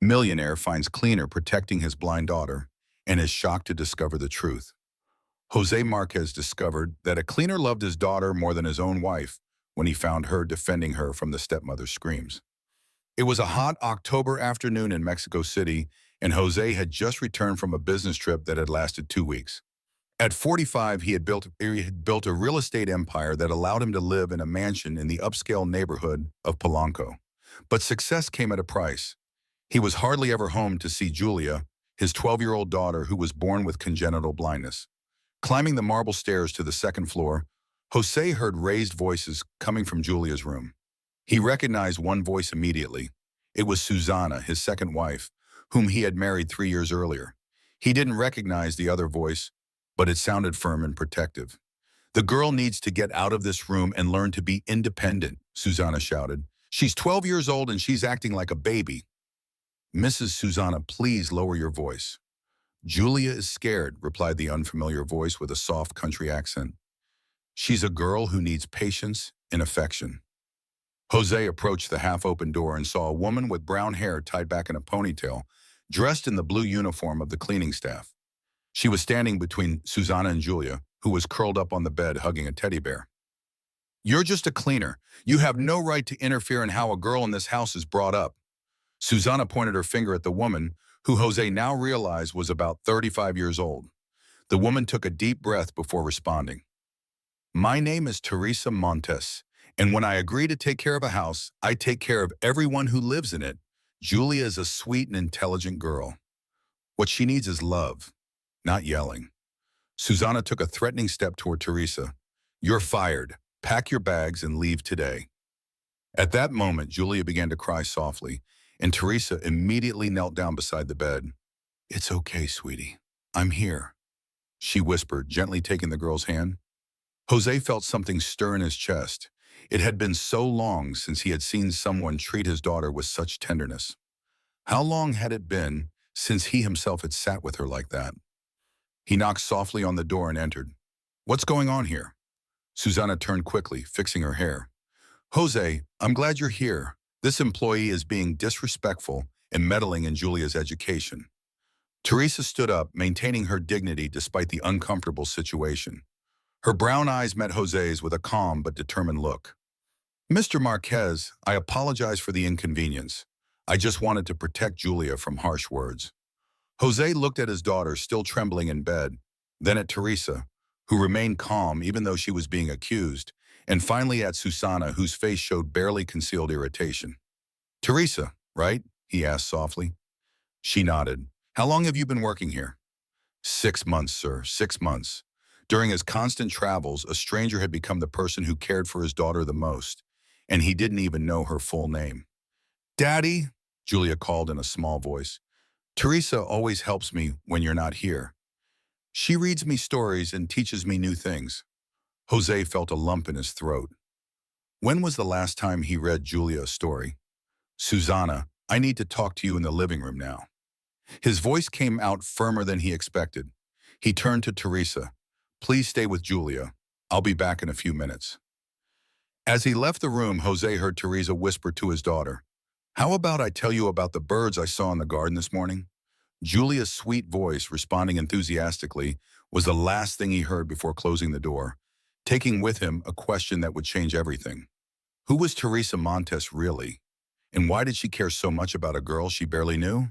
Millionaire finds cleaner protecting his blind daughter and is shocked to discover the truth. Jose Marquez discovered that a cleaner loved his daughter more than his own wife when he found her defending her from the stepmother's screams. It was a hot October afternoon in Mexico City, and Jose had just returned from a business trip that had lasted 2 weeks. At 45, he had built a real estate empire that allowed him to live in a mansion in the upscale neighborhood of Polanco. But success came at a price. He was hardly ever home to see Julia, his 12-year-old daughter who was born with congenital blindness. Climbing the marble stairs to the second floor, Jose heard raised voices coming from Julia's room. He recognized one voice immediately. It was Susana, his second wife, whom he had married 3 years earlier. He didn't recognize the other voice, but it sounded firm and protective. "The girl needs to get out of this room and learn to be independent," Susana shouted. "She's 12 years old and she's acting like a baby." "Mrs. Susana, please lower your voice." "Julia is scared," replied the unfamiliar voice with a soft country accent. "She's a girl who needs patience and affection." Jose approached the half-open door and saw a woman with brown hair tied back in a ponytail, dressed in the blue uniform of the cleaning staff. She was standing between Susana and Julia, who was curled up on the bed hugging a teddy bear. "You're just a cleaner. You have no right to interfere in how a girl in this house is brought up." Susana pointed her finger at the woman, who Jose now realized was about 35 years old. The woman took a deep breath before responding. "My name is Teresa Montes, and when I agree to take care of a house, I take care of everyone who lives in it. Julia is a sweet and intelligent girl. What she needs is love, not yelling." Susana took a threatening step toward Teresa. "You're fired. Pack your bags and leave today." At that moment, Julia began to cry softly, and Teresa immediately knelt down beside the bed. "It's okay, sweetie. I'm here," she whispered, gently taking the girl's hand. Jose felt something stir in his chest. It had been so long since he had seen someone treat his daughter with such tenderness. How long had it been since he himself had sat with her like that? He knocked softly on the door and entered. "What's going on here?" Susana turned quickly, fixing her hair. "Jose, I'm glad you're here. This employee is being disrespectful and meddling in Julia's education." Teresa stood up, maintaining her dignity despite the uncomfortable situation. Her brown eyes met Jose's with a calm but determined look. "Mr. Marquez, I apologize for the inconvenience. I just wanted to protect Julia from harsh words." Jose looked at his daughter, still trembling in bed, then at Teresa, who remained calm even though she was being accused, and finally at Susana, whose face showed barely concealed irritation. "Teresa, right?" he asked softly. She nodded. "How long have you been working here?" "6 months, sir, 6 months." During his constant travels, a stranger had become the person who cared for his daughter the most, and he didn't even know her full name. "Daddy," Julia called in a small voice. "Teresa always helps me when you're not here. She reads me stories and teaches me new things." Jose felt a lump in his throat. When was the last time he read Julia a story? "Susana, I need to talk to you in the living room now." His voice came out firmer than he expected. He turned to Teresa. "Please stay with Julia. I'll be back in a few minutes." As he left the room, Jose heard Teresa whisper to his daughter, "How about I tell you about the birds I saw in the garden this morning?" Julia's sweet voice, responding enthusiastically, was the last thing he heard before closing the door, taking with him a question that would change everything. Who was Teresa Montes really? And why did she care so much about a girl she barely knew?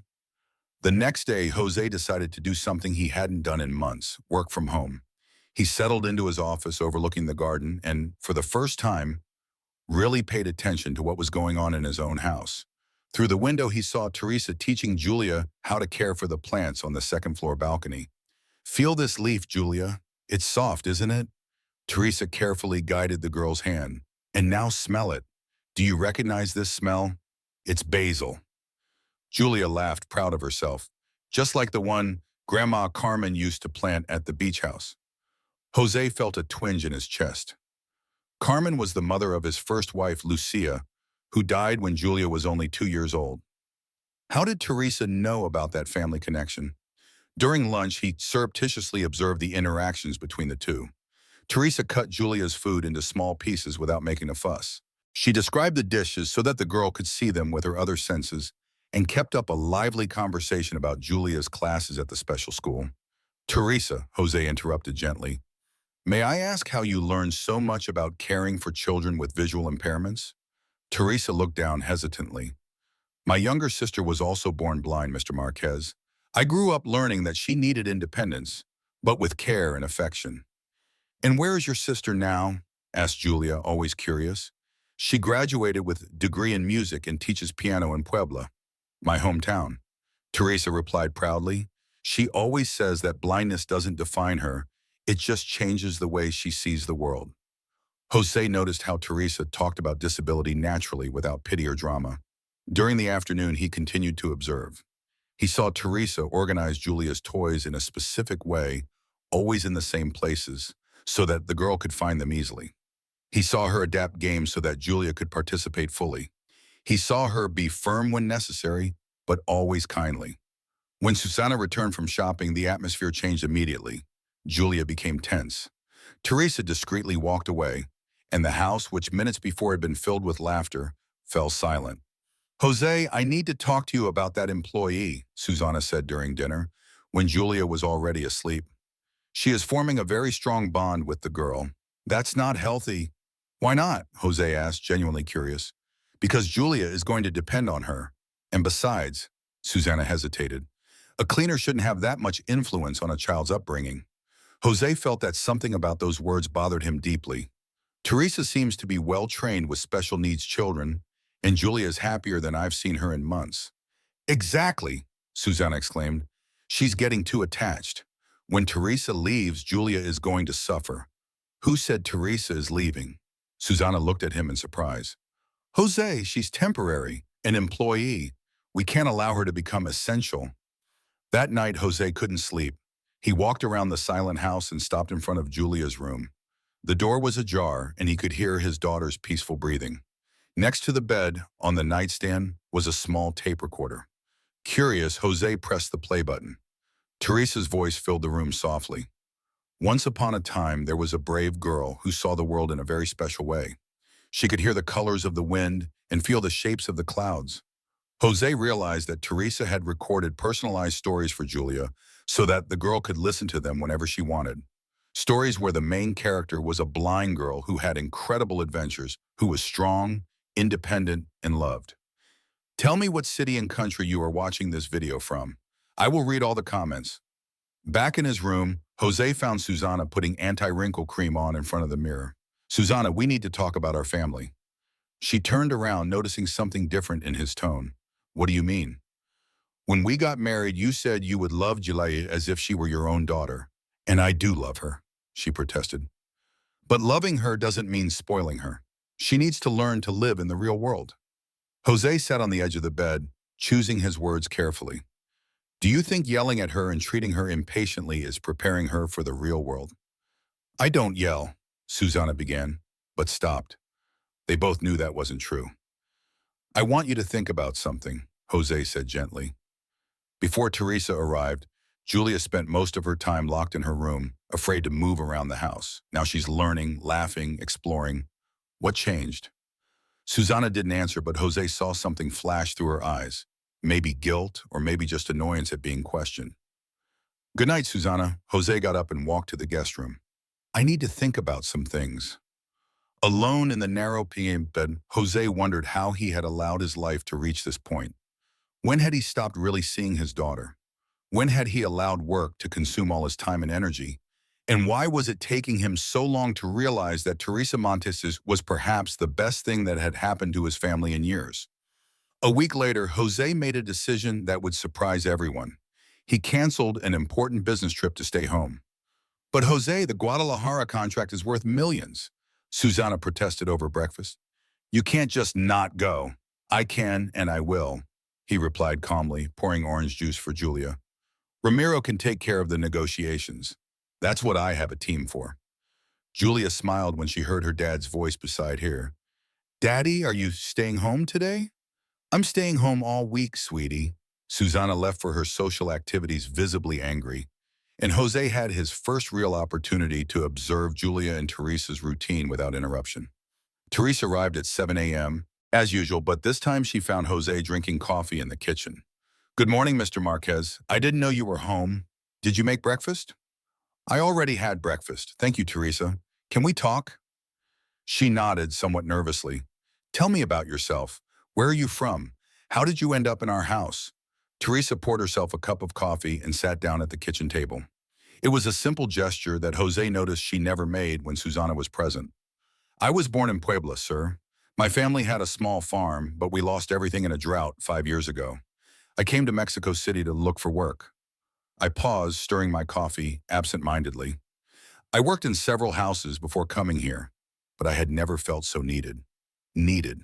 The next day, Jose decided to do something he hadn't done in months: work from home. He settled into his office overlooking the garden and, for the first time, really paid attention to what was going on in his own house. Through the window, he saw Teresa teaching Julia how to care for the plants on the second-floor balcony. "Feel this leaf, Julia. It's soft, isn't it?" Teresa carefully guided the girl's hand. "And now smell it. Do you recognize this smell? It's basil." Julia laughed, proud of herself, just like the one Grandma Carmen used to plant at the beach house. Jose felt a twinge in his chest. Carmen was the mother of his first wife, Lucia, who died when Julia was only 2 years old. How did Teresa know about that family connection? During lunch, he surreptitiously observed the interactions between the two. Teresa cut Julia's food into small pieces without making a fuss. She described the dishes so that the girl could see them with her other senses, and kept up a lively conversation about Julia's classes at the special school. Teresa, Jose interrupted gently, may I ask how you learned so much about caring for children with visual impairments? Teresa looked down hesitantly. My younger sister was also born blind, Mr. Marquez. I grew up learning that she needed independence, but with care and affection. And where is your sister now? Asked Julia, always curious. She graduated with a degree in music and teaches piano in Puebla, my hometown. Teresa replied proudly. She always says that blindness doesn't define her, it just changes the way she sees the world. Jose noticed how Teresa talked about disability naturally without pity or drama. During the afternoon, he continued to observe. He saw Teresa organize Julia's toys in a specific way, always in the same places, so that the girl could find them easily. He saw her adapt games so that Julia could participate fully. He saw her be firm when necessary, but always kindly. When Susana returned from shopping, the atmosphere changed immediately. Julia became tense. Teresa discreetly walked away, and the house, which minutes before had been filled with laughter, fell silent. Jose, I need to talk to you about that employee, Susana said during dinner, when Julia was already asleep. She is forming a very strong bond with the girl. That's not healthy. Why not? Jose asked, genuinely curious. Because Julia is going to depend on her. And besides, Susana hesitated, a cleaner shouldn't have that much influence on a child's upbringing. Jose felt that something about those words bothered him deeply. Teresa seems to be well-trained with special needs children, and Julia is happier than I've seen her in months. Exactly, Susana exclaimed. She's getting too attached. When Teresa leaves, Julia is going to suffer. Who said Teresa is leaving? Susana looked at him in surprise. Jose, she's temporary, an employee. We can't allow her to become essential. That night, Jose couldn't sleep. He walked around the silent house and stopped in front of Julia's room. The door was ajar, and he could hear his daughter's peaceful breathing. Next to the bed, on the nightstand, was a small tape recorder. Curious, Jose pressed the play button. Teresa's voice filled the room softly. Once upon a time, there was a brave girl who saw the world in a very special way. She could hear the colors of the wind and feel the shapes of the clouds. Jose realized that Teresa had recorded personalized stories for Julia so that the girl could listen to them whenever she wanted. Stories where the main character was a blind girl who had incredible adventures, who was strong, independent, and loved. Tell me what city and country you are watching this video from. I will read all the comments. Back in his room, Jose found Susana putting anti-wrinkle cream on in front of the mirror. Susana, we need to talk about our family. She turned around, noticing something different in his tone. What do you mean? When we got married, you said you would love Julia as if she were your own daughter. And I do love her, she protested. But loving her doesn't mean spoiling her. She needs to learn to live in the real world. Jose sat on the edge of the bed, choosing his words carefully. Do you think yelling at her and treating her impatiently is preparing her for the real world? I don't yell, Susana began, but stopped. They both knew that wasn't true. I want you to think about something, Jose said gently. Before Teresa arrived, Julia spent most of her time locked in her room, afraid to move around the house. Now she's learning, laughing, exploring. What changed? Susana didn't answer, but Jose saw something flash through her eyes. Maybe guilt, or maybe just annoyance at being questioned. Good night, Susana. Jose got up and walked to the guest room. I need to think about some things. Alone in the narrow PM bed, Jose wondered how he had allowed his life to reach this point. When had he stopped really seeing his daughter? When had he allowed work to consume all his time and energy? And why was it taking him so long to realize that Teresa Montes was perhaps the best thing that had happened to his family in years? A week later, Jose made a decision that would surprise everyone. He canceled an important business trip to stay home. But Jose, the Guadalajara contract is worth millions, Susana protested over breakfast. You can't just not go. I can and I will, he replied calmly, pouring orange juice for Julia. Ramiro can take care of the negotiations. That's what I have a team for. Julia smiled when she heard her dad's voice beside her. Daddy, are you staying home today? I'm staying home all week, sweetie. Susana left for her social activities visibly angry, and Jose had his first real opportunity to observe Julia and Teresa's routine without interruption. Teresa arrived at 7 a.m. as usual, but this time she found Jose drinking coffee in the kitchen. Good morning, Mr. Marquez. I didn't know you were home. Did you make breakfast? I already had breakfast. Thank you, Teresa. Can we talk? She nodded somewhat nervously. Tell me about yourself. Where are you from? How did you end up in our house? Teresa poured herself a cup of coffee and sat down at the kitchen table. It was a simple gesture that Jose noticed she never made when Susana was present. I was born in Puebla, sir. My family had a small farm, but we lost everything in a drought 5 years ago. I came to Mexico City to look for work. I paused, stirring my coffee absent-mindedly. I worked in several houses before coming here, but I had never felt so needed. Needed.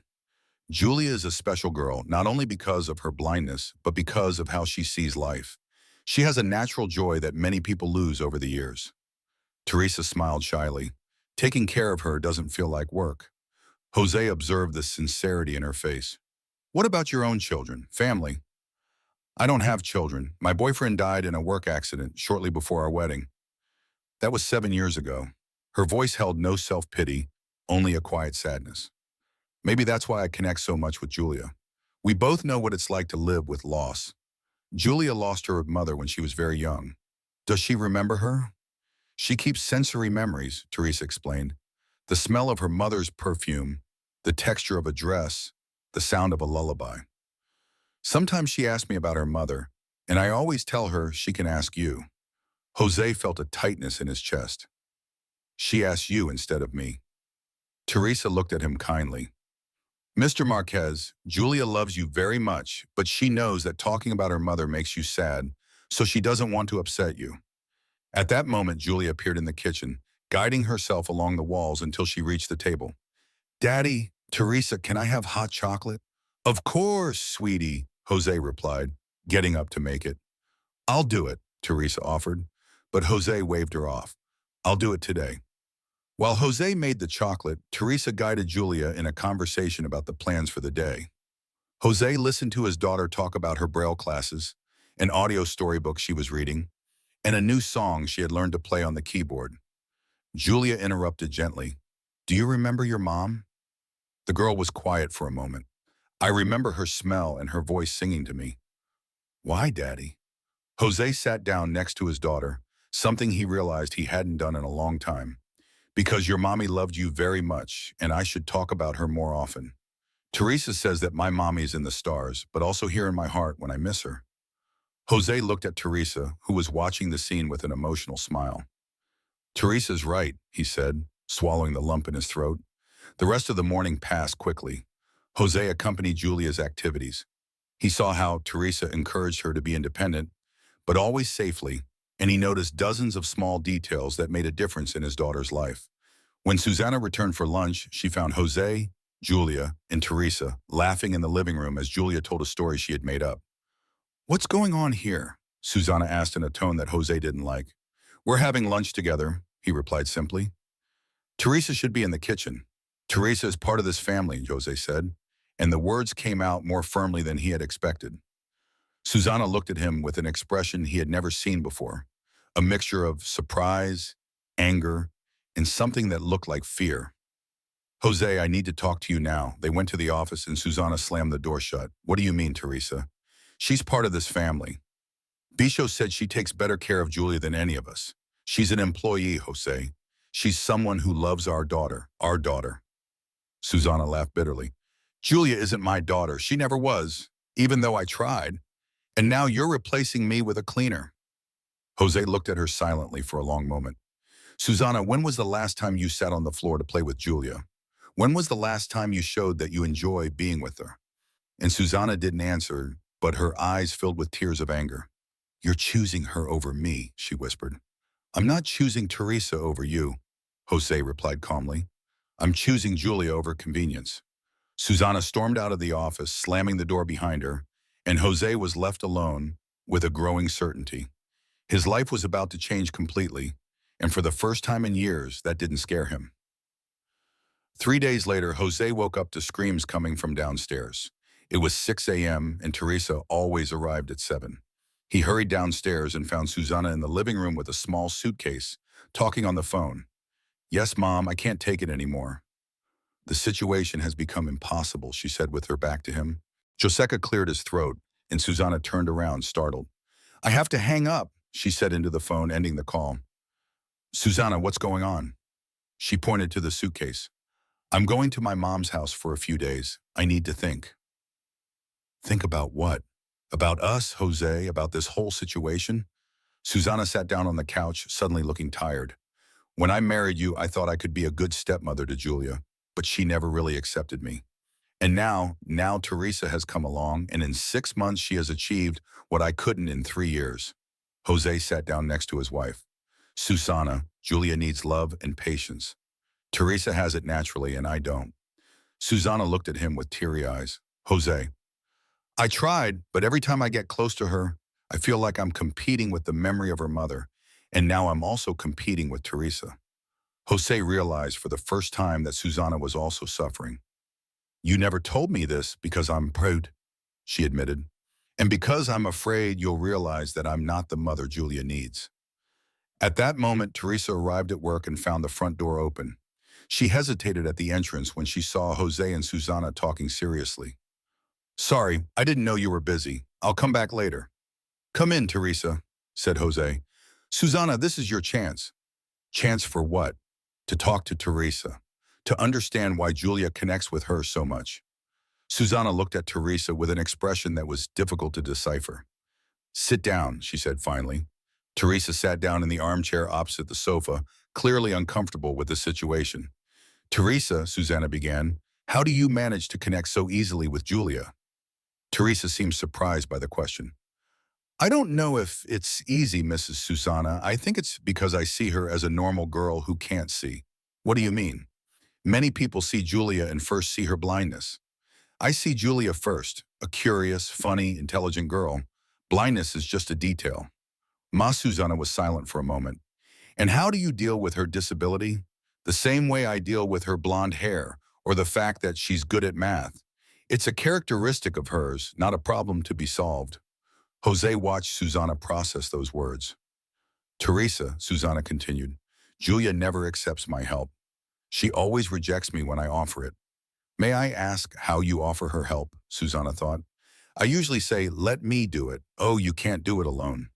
Julia is a special girl, not only because of her blindness, but because of how she sees life. She has a natural joy that many people lose over the years. Teresa smiled shyly. Taking care of her doesn't feel like work. Jose observed the sincerity in her face. What about your own children, family? I don't have children. My boyfriend died in a work accident shortly before our wedding. That was 7 years ago. Her voice held no self-pity, only a quiet sadness. Maybe that's why I connect so much with Julia. We both know what it's like to live with loss. Julia lost her mother when she was very young. Does she remember her? She keeps sensory memories, Teresa explained. The smell of her mother's perfume, the texture of a dress, the sound of a lullaby. Sometimes she asks me about her mother, and I always tell her she can ask you. Jose felt a tightness in his chest. She asked you instead of me. Teresa looked at him kindly. Mr. Marquez, Julia loves you very much, but she knows that talking about her mother makes you sad, so she doesn't want to upset you. At that moment, Julia appeared in the kitchen, guiding herself along the walls until she reached the table. Daddy, Teresa, can I have hot chocolate? Of course, sweetie, Jose replied, getting up to make it. I'll do it, Teresa offered, but Jose waved her off. I'll do it today. While Jose made the chocolate, Teresa guided Julia in a conversation about the plans for the day. Jose listened to his daughter talk about her Braille classes, an audio storybook she was reading, and a new song she had learned to play on the keyboard. Julia interrupted gently. Do you remember your mom? The girl was quiet for a moment. I remember her smell and her voice singing to me. Why, Daddy? Jose sat down next to his daughter, something he realized he hadn't done in a long time. Because your mommy loved you very much, and I should talk about her more often. Teresa says that my mommy's in the stars, but also here in my heart when I miss her. Jose looked at Teresa, who was watching the scene with an emotional smile. Teresa's right, he said, swallowing the lump in his throat. The rest of the morning passed quickly. Jose accompanied Julia's activities. He saw how Teresa encouraged her to be independent, but always safely, and he noticed dozens of small details that made a difference in his daughter's life. When Susana returned for lunch, she found Jose, Julia, and Teresa laughing in the living room as Julia told a story she had made up. What's going on here? Susana asked in a tone that Jose didn't like. We're having lunch together, he replied simply. Teresa should be in the kitchen. Teresa is part of this family, Jose said, and the words came out more firmly than he had expected. Susana looked at him with an expression he had never seen before, a mixture of surprise, anger, and something that looked like fear. Jose, I need to talk to you now. They went to the office and Susana slammed the door shut. What do you mean, Teresa? She's part of this family. Bisho said she takes better care of Julia than any of us. She's an employee, Jose. She's someone who loves our daughter, our daughter. Susana laughed bitterly. Julia isn't my daughter. She never was, even though I tried. And now you're replacing me with a cleaner. Jose looked at her silently for a long moment. Susana, when was the last time you sat on the floor to play with Julia? When was the last time you showed that you enjoy being with her? And Susana didn't answer, but her eyes filled with tears of anger. You're choosing her over me, she whispered. I'm not choosing Teresa over you, Jose replied calmly. I'm choosing Julia over convenience. Susana stormed out of the office, slamming the door behind her, and Jose was left alone with a growing certainty. His life was about to change completely, and for the first time in years, that didn't scare him. 3 days later, Jose woke up to screams coming from downstairs. It was 6 a.m., and Teresa always arrived at 7. He hurried downstairs and found Susana in the living room with a small suitcase, talking on the phone. Yes, Mom, I can't take it anymore. The situation has become impossible, she said with her back to him. Joseka cleared his throat, and Susanna turned around, startled. I have to hang up, she said into the phone, ending the call. Susanna, what's going on? She pointed to the suitcase. I'm going to my mom's house for a few days. I need to think. Think about what? About us, Jose, about this whole situation? Susanna sat down on the couch, suddenly looking tired. When I married you, I thought I could be a good stepmother to Julia, but she never really accepted me. And now Teresa has come along, and in 6 months she has achieved what I couldn't in 3 years. Jose sat down next to his wife. Susanna, Julia needs love and patience. Teresa has it naturally, and I don't. Susanna looked at him with teary eyes. Jose, I tried, but every time I get close to her, I feel like I'm competing with the memory of her mother, and now I'm also competing with Teresa. Jose realized for the first time that Susanna was also suffering. You never told me this because I'm proud, she admitted, and because I'm afraid you'll realize that I'm not the mother Julia needs. At that moment, Teresa arrived at work and found the front door open. She hesitated at the entrance when she saw Jose and Susanna talking seriously. Sorry, I didn't know you were busy. I'll come back later. Come in, Teresa, said Jose. Susanna, this is your chance. Chance for what? To talk to Teresa, to understand why Julia connects with her so much. Susanna looked at Teresa with an expression that was difficult to decipher. Sit down, she said finally. Teresa sat down in the armchair opposite the sofa, clearly uncomfortable with the situation. Teresa, Susanna began, how do you manage to connect so easily with Julia? Teresa seemed surprised by the question. I don't know if it's easy, Mrs. Susanna. I think it's because I see her as a normal girl who can't see. What do you mean? Many people see Julia and first see her blindness. I see Julia first, a curious, funny, intelligent girl. Blindness is just a detail. Ma Susanna was silent for a moment. And how do you deal with her disability? The same way I deal with her blonde hair or the fact that she's good at math. It's a characteristic of hers, not a problem to be solved. Jose watched Susanna process those words. Teresa, Susanna continued, Julia never accepts my help. She always rejects me when I offer it. May I ask how you offer her help? Susanna thought. I usually say, let me do it. Oh, you can't do it alone.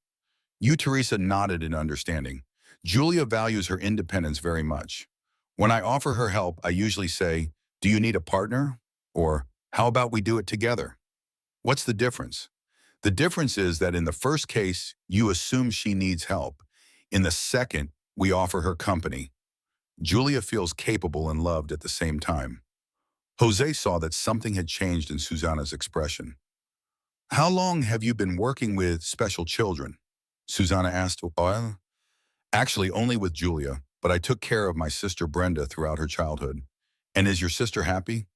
You, Teresa, nodded in understanding. Julia values her independence very much. When I offer her help, I usually say, do you need a partner? Or, how about we do it together? What's the difference? The difference is that in the first case, you assume she needs help. In the second, we offer her company. Julia feels capable and loved at the same time. Jose saw that something had changed in Susanna's expression. How long have you been working with special children? Susanna asked. Well, actually only with Julia, but I took care of my sister Brenda throughout her childhood. And is your sister happy?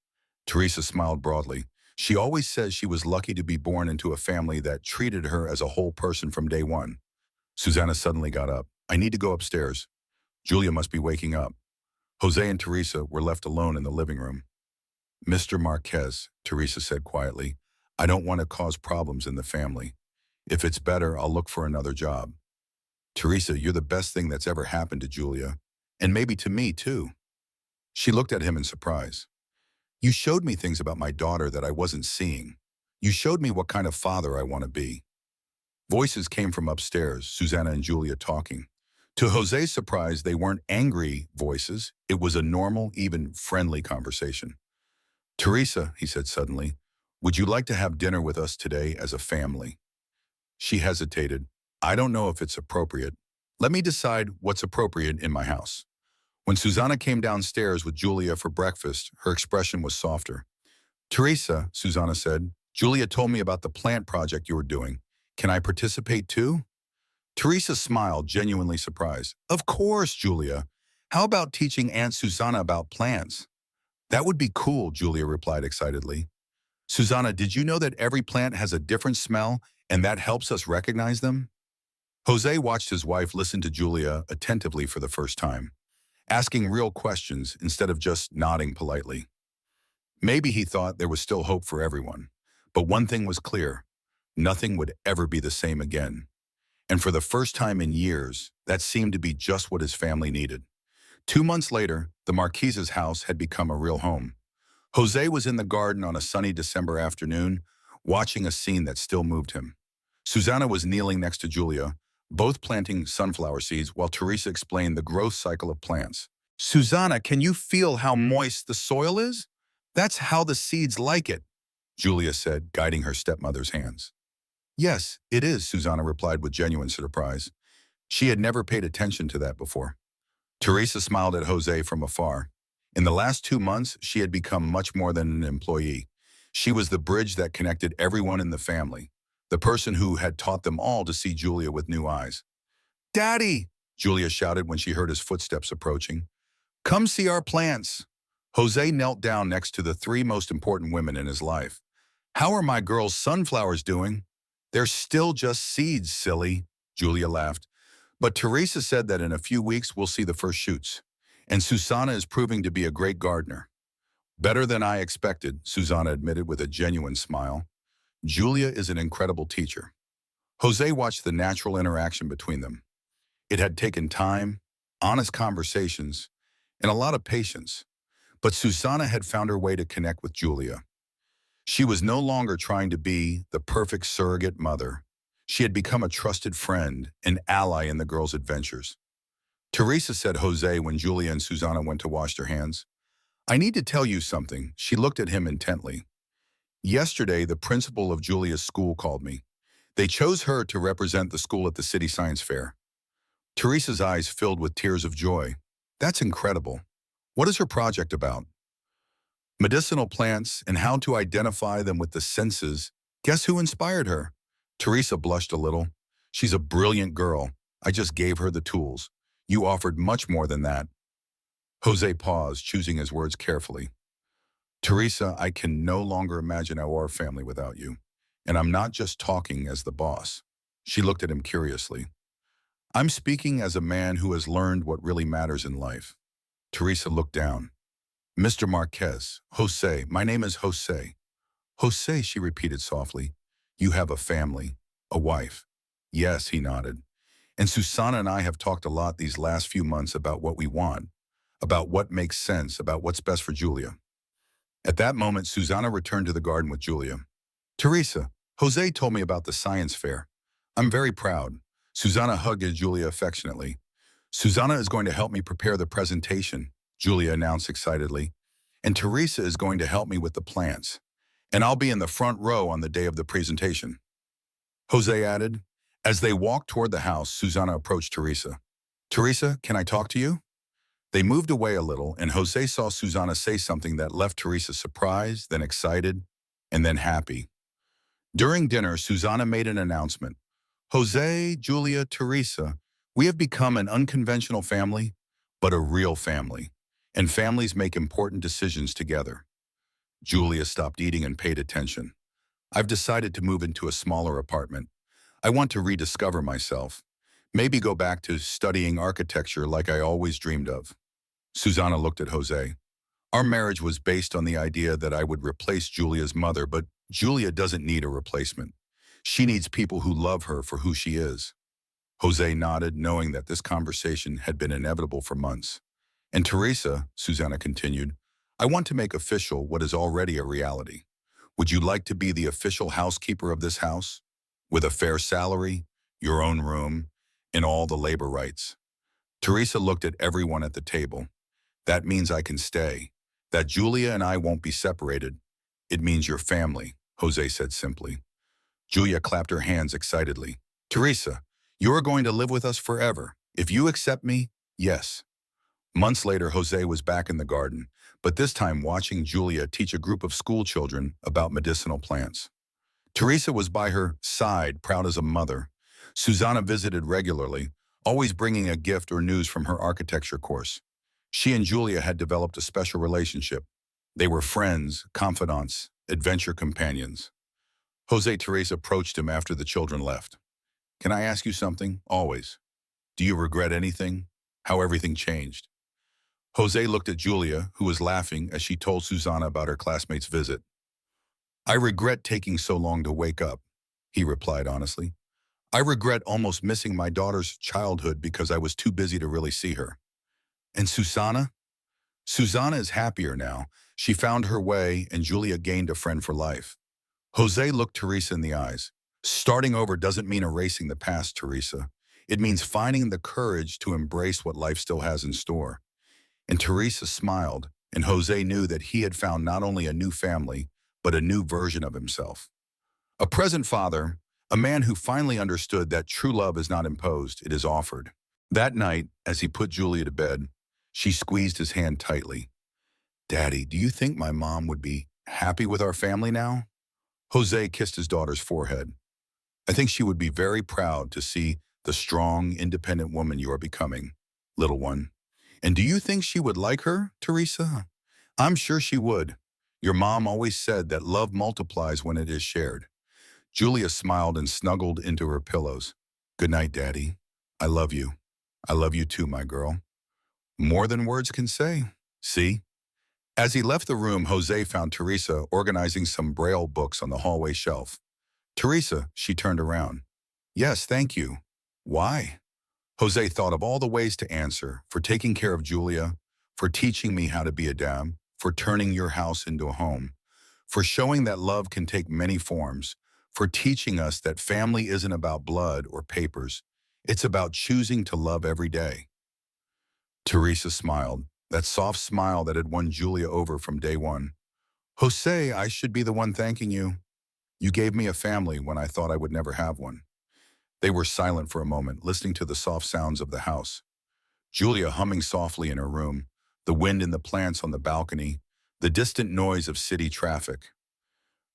Teresa smiled broadly. She always says she was lucky to be born into a family that treated her as a whole person from day one. Susanna suddenly got up. I need to go upstairs. Julia must be waking up. Jose and Teresa were left alone in the living room. Mr. Marquez, Teresa said quietly, I don't want to cause problems in the family. If it's better, I'll look for another job. Teresa, you're the best thing that's ever happened to Julia, and maybe to me too. She looked at him in surprise. You showed me things about my daughter that I wasn't seeing. You showed me what kind of father I want to be. Voices came from upstairs, Susanna and Julia talking. To Jose's surprise, they weren't angry voices. It was a normal, even friendly conversation. Teresa, he said suddenly, would you like to have dinner with us today as a family? She hesitated. I don't know if it's appropriate. Let me decide what's appropriate in my house. When Susanna came downstairs with Julia for breakfast, her expression was softer. Teresa, Susanna said, Julia told me about the plant project you were doing. Can I participate too? Teresa smiled, genuinely surprised. Of course, Julia. How about teaching Aunt Susanna about plants? That would be cool, Julia replied excitedly. Susanna, did you know that every plant has a different smell and that helps us recognize them? Jose watched his wife listen to Julia attentively for the first time, asking real questions instead of just nodding politely. Maybe he thought there was still hope for everyone, but one thing was clear. Nothing would ever be the same again. And for the first time in years, that seemed to be just what his family needed. 2 months later, the Marquise's house had become a real home. Jose was in the garden on a sunny December afternoon, watching a scene that still moved him. Susanna was kneeling next to Julia, both planting sunflower seeds while Teresa explained the growth cycle of plants. Susanna, can you feel how moist the soil is? That's how the seeds like it, Julia said, guiding her stepmother's hands. Yes, it is, Susanna replied with genuine surprise. She had never paid attention to that before. Teresa smiled at Jose from afar. In the last 2 months, she had become much more than an employee. She was the bridge that connected everyone in the family, the person who had taught them all to see Julia with new eyes. Daddy, Julia shouted when she heard his footsteps approaching. Come see our plants. Jose knelt down next to the three most important women in his life. How are my girls' sunflowers doing? They're still just seeds, silly, Julia laughed. But Teresa said that in a few weeks we'll see the first shoots. And Susanna is proving to be a great gardener. Better than I expected, Susanna admitted with a genuine smile. Julia is an incredible teacher. Jose watched the natural interaction between them. It had taken time, honest conversations, and a lot of patience. But Susanna had found her way to connect with Julia. She was no longer trying to be the perfect surrogate mother. She had become a trusted friend, an ally in the girls' adventures. Teresa said Jose when Julia and Susanna went to wash their hands. I need to tell you something. She looked at him intently. Yesterday, the principal of Julia's school called me. They chose her to represent the school at the city science fair. Teresa's eyes filled with tears of joy. That's incredible. What is her project about? Medicinal plants and how to identify them with the senses. Guess who inspired her? Teresa blushed a little. She's a brilliant girl. I just gave her the tools. You offered much more than that. Jose paused, choosing his words carefully. Teresa, I can no longer imagine our family without you. And I'm not just talking as the boss. She looked at him curiously. I'm speaking as a man who has learned what really matters in life. Teresa looked down. Mr. Marquez, Jose, my name is Jose. Jose, she repeated softly. You have a family, a wife. Yes, he nodded. And Susanna and I have talked a lot these last few months about what we want, about what makes sense, about what's best for Julia. At that moment, Susanna returned to the garden with Julia. Teresa, Jose told me about the science fair. I'm very proud. Susanna hugged Julia affectionately. Susanna is going to help me prepare the presentation, Julia announced excitedly. And Teresa is going to help me with the plants. And I'll be in the front row on the day of the presentation. Jose added. As they walked toward the house, Susanna approached Teresa. Teresa, can I talk to you? They moved away a little, and Jose saw Susanna say something that left Teresa surprised, then excited, and then happy. During dinner, Susanna made an announcement. Jose, Julia, Teresa, we have become an unconventional family, but a real family. And families make important decisions together. Julia stopped eating and paid attention. I've decided to move into a smaller apartment. I want to rediscover myself. Maybe go back to studying architecture like I always dreamed of. Susanna looked at Jose. Our marriage was based on the idea that I would replace Julia's mother, but Julia doesn't need a replacement. She needs people who love her for who she is. Jose nodded, knowing that this conversation had been inevitable for months. And Teresa, Susanna continued, I want to make official what is already a reality. Would you like to be the official housekeeper of this house? With a fair salary, your own room, and all the labor rights. Teresa looked at everyone at the table. That means I can stay. That Julia and I won't be separated. It means your family, Jose said simply. Julia clapped her hands excitedly. Teresa, you are going to live with us forever. If you accept me, yes. Months later, Jose was back in the garden, but this time watching Julia teach a group of school children about medicinal plants. Teresa was by her side, proud as a mother. Susanna visited regularly, always bringing a gift or news from her architecture course. She and Julia had developed a special relationship. They were friends, confidants, adventure companions. Jose Teresa approached him after the children left. Can I ask you something? Always. Do you regret anything? How everything changed? Jose looked at Julia, who was laughing as she told Susanna about her classmate's visit. I regret taking so long to wake up, he replied honestly. I regret almost missing my daughter's childhood because I was too busy to really see her. And Susanna? Susanna is happier now. She found her way, and Julia gained a friend for life. Jose looked Teresa in the eyes. Starting over doesn't mean erasing the past, Teresa. It means finding the courage to embrace what life still has in store. And Teresa smiled, and Jose knew that he had found not only a new family, but a new version of himself. A present father, a man who finally understood that true love is not imposed, it is offered. That night, as he put Julia to bed, she squeezed his hand tightly. Daddy, do you think my mom would be happy with our family now? Jose kissed his daughter's forehead. I think she would be very proud to see the strong, independent woman you are becoming, little one. And do you think she would like her, Teresa? I'm sure she would. Your mom always said that love multiplies when it is shared. Julia smiled and snuggled into her pillows. Good night, Daddy. I love you. I love you too, my girl. More than words can say. See? As he left the room, Jose found Teresa organizing some Braille books on the hallway shelf. Teresa, she turned around. Yes, thank you. Why? Jose thought of all the ways to answer, for taking care of Julia, for teaching me how to be a dad, for turning your house into a home, for showing that love can take many forms, for teaching us that family isn't about blood or papers. It's about choosing to love every day. Teresa smiled, that soft smile that had won Julia over from day one. Jose, I should be the one thanking you. You gave me a family when I thought I would never have one. They were silent for a moment, listening to the soft sounds of the house. Julia humming softly in her room, the wind in the plants on the balcony, the distant noise of city traffic.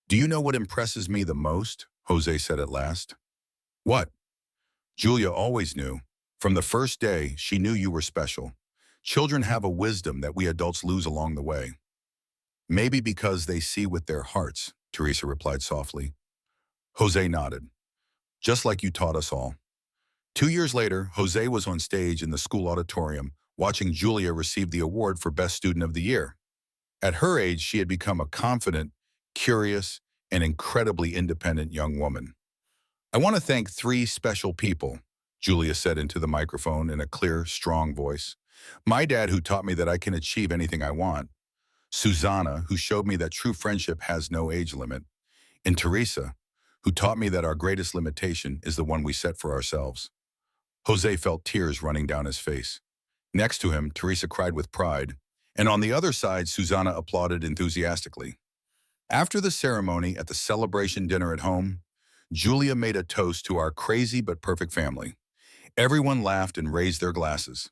Do you know what impresses me the most? Jose said at last. What? Julia always knew. From the first day, she knew you were special. Children have a wisdom that we adults lose along the way. Maybe because they see with their hearts, Teresa replied softly. Jose nodded. Just like you taught us all. 2 years later, Jose was on stage in the school auditorium, watching Julia receive the award for Best Student of the Year. At her age, she had become a confident, curious, and incredibly independent young woman. I want to thank three special people, Julia said into the microphone in a clear, strong voice. My dad, who taught me that I can achieve anything I want. Susanna, who showed me that true friendship has no age limit. And Teresa, who taught me that our greatest limitation is the one we set for ourselves. Jose felt tears running down his face. Next to him, Teresa cried with pride, and on the other side, Susanna applauded enthusiastically. After the ceremony at the celebration dinner at home, Julia made a toast to our crazy but perfect family. Everyone laughed and raised their glasses.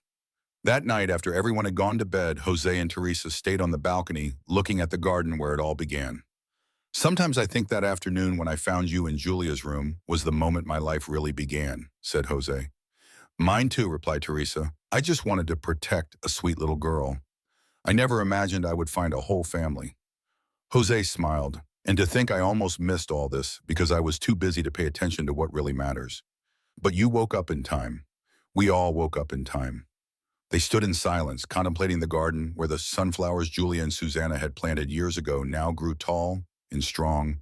That night, after everyone had gone to bed, Jose and Teresa stayed on the balcony, looking at the garden where it all began. Sometimes I think that afternoon when I found you in Julia's room was the moment my life really began, said Jose. Mine too, replied Teresa. I just wanted to protect a sweet little girl. I never imagined I would find a whole family. Jose smiled, and to think I almost missed all this because I was too busy to pay attention to what really matters. But you woke up in time. We all woke up in time. They stood in silence, contemplating the garden where the sunflowers Julia and Susanna had planted years ago now grew tall and strong.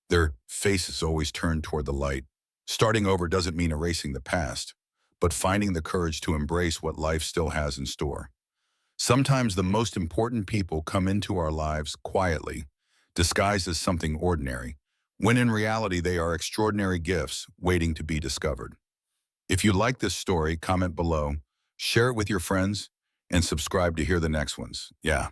Their faces always turned toward the light. Starting over doesn't mean erasing the past, but finding the courage to embrace what life still has in store. Sometimes the most important people come into our lives quietly, disguised as something ordinary, when in reality they are extraordinary gifts waiting to be discovered. If you like this story, comment below, share it with your friends, and subscribe to hear the next ones. Yeah.